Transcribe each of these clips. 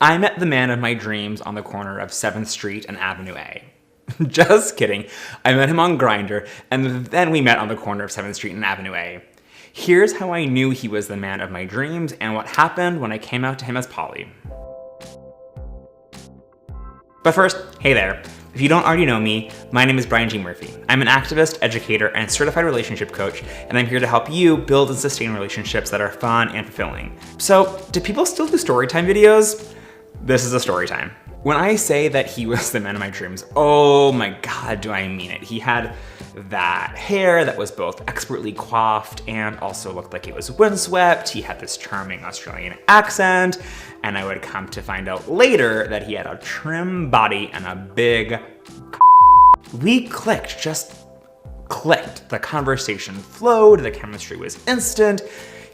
I met the man of my dreams on the corner of 7th Street and Avenue A. Just kidding. I met him on Grindr, and then we met on the corner of 7th Street and Avenue A. Here's how I knew he was the man of my dreams and what happened when I came out to him as poly. But first, hey there. If you don't already know me, my name is Brian G. Murphy. I'm an activist, educator, and certified relationship coach, and I'm here to help you build and sustain relationships that are fun and fulfilling. So, do people still do storytime videos? This is a story time. When I say that he was the man of my dreams, oh my God, do I mean it. He had that hair that was both expertly coiffed and also looked like it was windswept. He had this charming Australian accent, and I would come to find out later that he had a trim body and a big We clicked, just clicked. The conversation flowed, the chemistry was instant.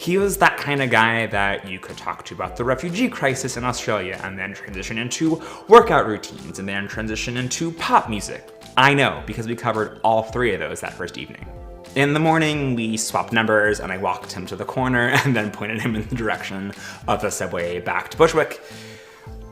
He was that kind of guy that you could talk to about the refugee crisis in Australia and then transition into workout routines and then transition into pop music. I know, because we covered all three of those that first evening. In the morning, we swapped numbers and I walked him to the corner and then pointed him in the direction of the subway back to Bushwick.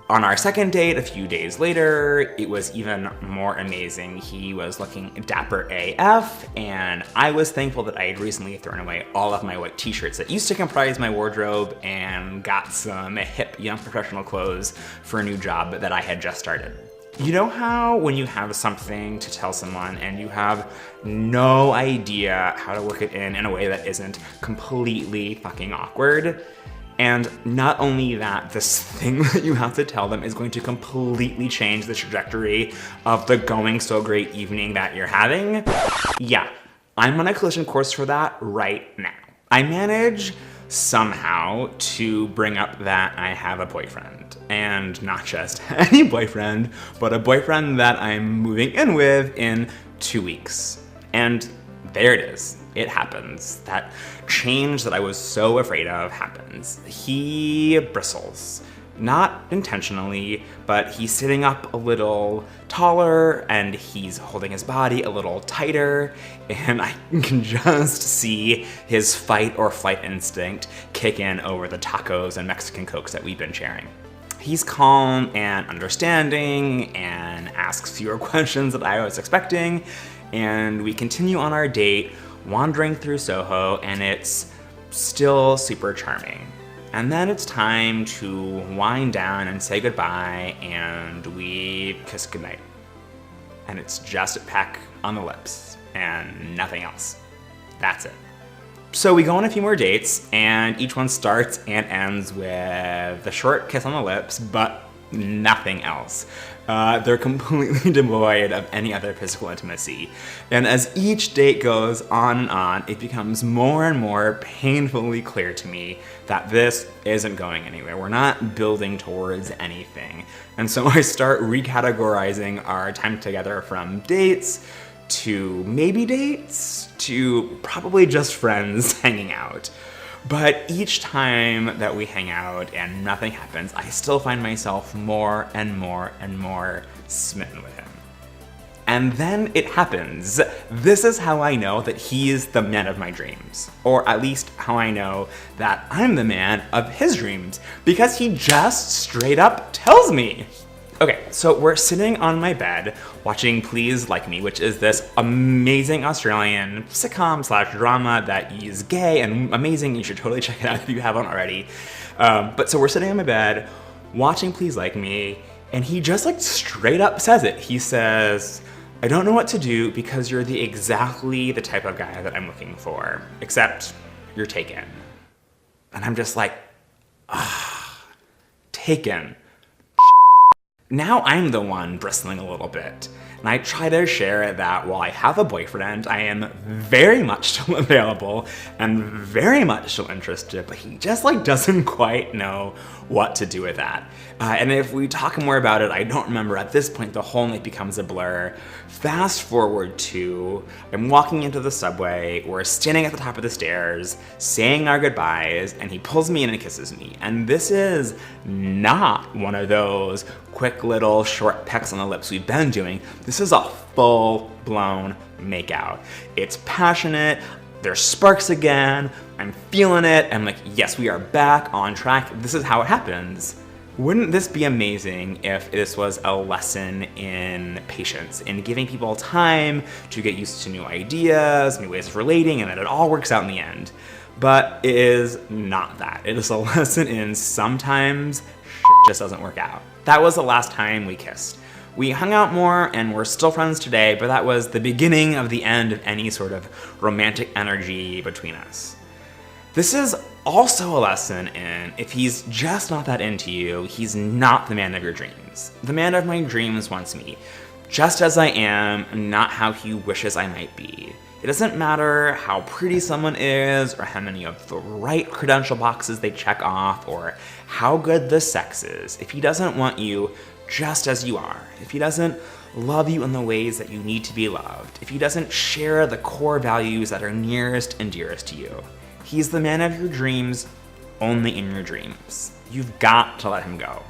On our second date, a few days later, it was even more amazing. He was looking dapper AF, and I was thankful that I had recently thrown away all of my white t-shirts that used to comprise my wardrobe and got some hip young professional clothes for a new job that I had just started. You know how when you have something to tell someone and you have no idea how to work it in a way that isn't completely fucking awkward? And not only that, this thing that you have to tell them is going to completely change the trajectory of the going so great evening that you're having. Yeah, I'm on a collision course for that right now. I manage somehow to bring up that I have a boyfriend, and not just any boyfriend, but a boyfriend that I'm moving in with in 2 weeks. And there it is. It happens. That change that I was so afraid of happens. He bristles. Not intentionally, but he's sitting up a little taller and he's holding his body a little tighter, and I can just see his fight or flight instinct kick in over the tacos and Mexican Cokes that we've been sharing. He's calm and understanding and asks fewer questions than I was expecting, and we continue on our date, wandering through Soho, and it's still super charming. And then it's time to wind down and say goodbye, and we kiss goodnight. And it's just a peck on the lips and nothing else. That's it. So we go on a few more dates, and each one starts and ends with the short kiss on the lips, but nothing else. They're completely devoid of any other physical intimacy. And as each date goes on and on, it becomes more and more painfully clear to me that this isn't going anywhere. We're not building towards anything. And so I start recategorizing our time together from dates to maybe dates to probably just friends hanging out. But each time that we hang out and nothing happens, I still find myself more and more and more smitten with him. And then it happens. This is how I know that he is the man of my dreams. Or at least how I know that I'm the man of his dreams, because he just straight up tells me. Okay, so we're sitting on my bed watching Please Like Me, which is this amazing Australian sitcom / drama that is gay and amazing. You should totally check it out if you haven't already. But so we're sitting on my bed watching Please Like Me, and he just like straight up says it. He says, "I don't know what to do because you're exactly the type of guy that I'm looking for, except you're taken." And I'm just like, taken. Now I'm the one bristling a little bit, and I try to share that while I have a boyfriend, I am very much still available and very much still interested, but he just like doesn't quite know what to do with that. And if we talk more about it, I don't remember. At this point, the whole night becomes a blur. Fast forward to, I'm walking into the subway, we're standing at the top of the stairs, saying our goodbyes, and he pulls me in and kisses me. And this is not one of those quick little short pecks on the lips we've been doing. This is a full-blown makeout. It's passionate, there's sparks again, I'm feeling it, I'm like, yes, we are back on track. This is how it happens. Wouldn't this be amazing if this was a lesson in patience, in giving people time to get used to new ideas, new ways of relating, and that it all works out in the end? But it is not that. It is a lesson in sometimes shit just doesn't work out. That was the last time we kissed. We hung out more and we're still friends today, but that was the beginning of the end of any sort of romantic energy between us. This is also a lesson in if he's just not that into you, he's not the man of your dreams. The man of my dreams wants me just as I am, not how he wishes I might be. It doesn't matter how pretty someone is, or how many of the right credential boxes they check off, or how good the sex is. If he doesn't want you just as you are, if he doesn't love you in the ways that you need to be loved, if he doesn't share the core values that are nearest and dearest to you, he's the man of your dreams, only in your dreams. You've got to let him go.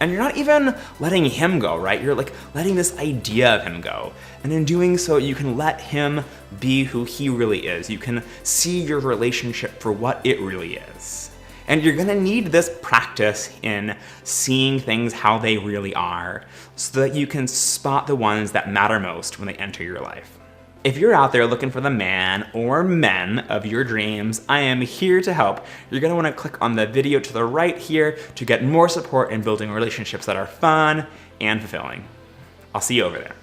And you're not even letting him go, right? You're like letting this idea of him go. And in doing so, you can let him be who he really is. You can see your relationship for what it really is. And you're gonna need this practice in seeing things how they really are so that you can spot the ones that matter most when they enter your life. If you're out there looking for the man or men of your dreams, I am here to help. You're gonna wanna click on the video to the right here to get more support in building relationships that are fun and fulfilling. I'll see you over there.